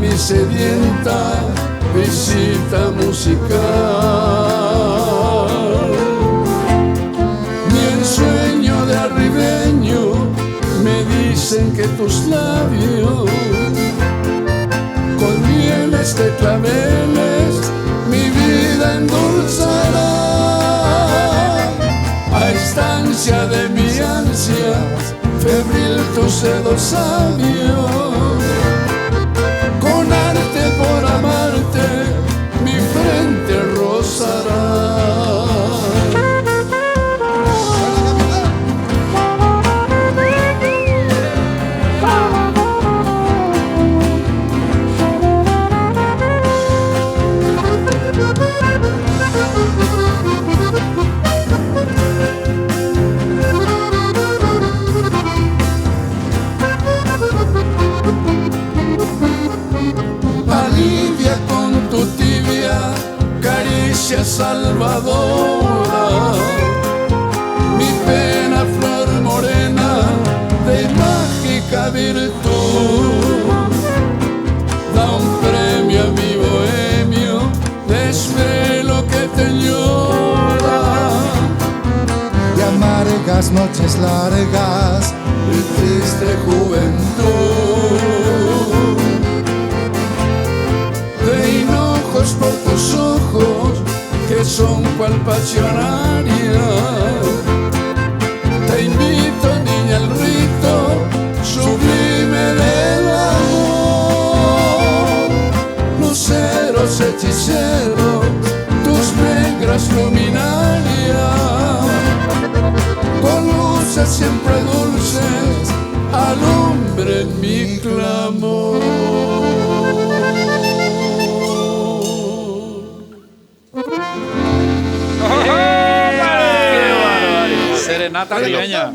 mi sedienta visita musical. Mi ensueño de arribeño me dicen que tus labios con mieles de claveles mi vida endulzará. A instancia de mi ansia febril tu sedo sabio, con arte por amarte mi frente rozará. Alivia con tu tibia caricia salvadora mi pena, flor morena de mágica virtud. Da un premio a mi bohemio, desvelo que te llora. Y amargas noches largas de triste juventud, de hinojos por tus ojos que son cual pasionaria. Te invito, niña, al rito sublime del amor. Luceros hechiceros, tus negras luminarias, con luces siempre dulces, alumbren mi clamor. Serenata limeña.